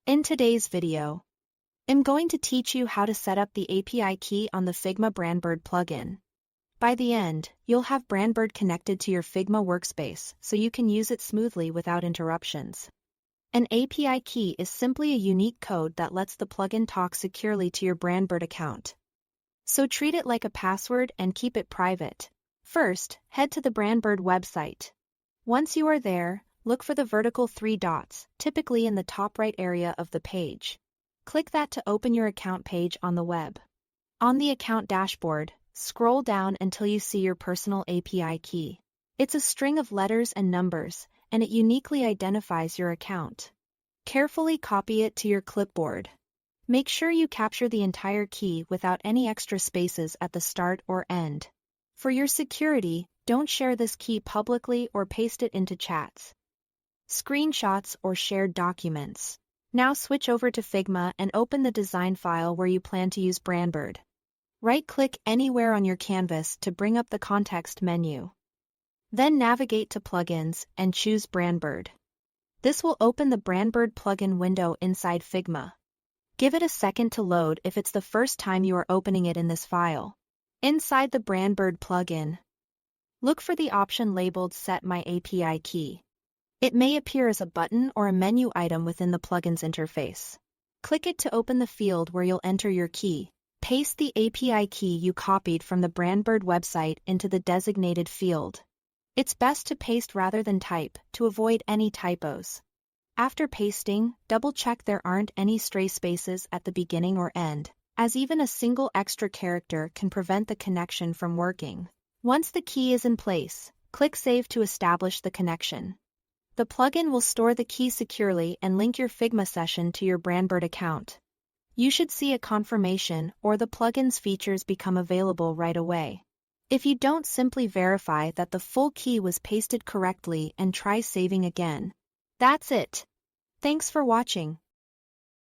In today's video, I'm going to teach you how to set up the API key on the Figma Brandbird plugin. By the end, you'll have Brandbird connected to your Figma workspace so you can use it smoothly without interruptions. An API key is simply a unique code that lets the plugin talk securely to your Brandbird account. So treat it like a password and keep it private. First, head to the Brandbird website. Once you are there, look for the vertical 3 dots, typically in the top right area of the page. Click that to open your account page on the web. On the account dashboard, scroll down until you see your personal API key. It's a string of letters and numbers, and it uniquely identifies your account. Carefully copy it to your clipboard. Make sure you capture the entire key without any extra spaces at the start or end. For your security, don't share this key publicly or paste it into chats, screenshots, or shared documents. Now switch over to Figma and open the design file where you plan to use Brandbird. Right-click anywhere on your canvas to bring up the context menu. Then navigate to Plugins and choose Brandbird. This will open the Brandbird plugin window inside Figma. Give it a second to load if it's the first time you are opening it in this file. Inside the Brandbird plugin, look for the option labeled Set My API Key. It may appear as a button or a menu item within the plugin's interface. Click it to open the field where you'll enter your key. Paste the API key you copied from the Brandbird website into the designated field. It's best to paste rather than type to avoid any typos. After pasting, double-check there aren't any stray spaces at the beginning or end, as even a single extra character can prevent the connection from working. Once the key is in place, click Save to establish the connection. The plugin will store the key securely and link your Figma session to your Brandbird account. You should see a confirmation or the plugin's features become available right away. If you don't, simply verify that the full key was pasted correctly and try saving again. That's it. Thanks for watching.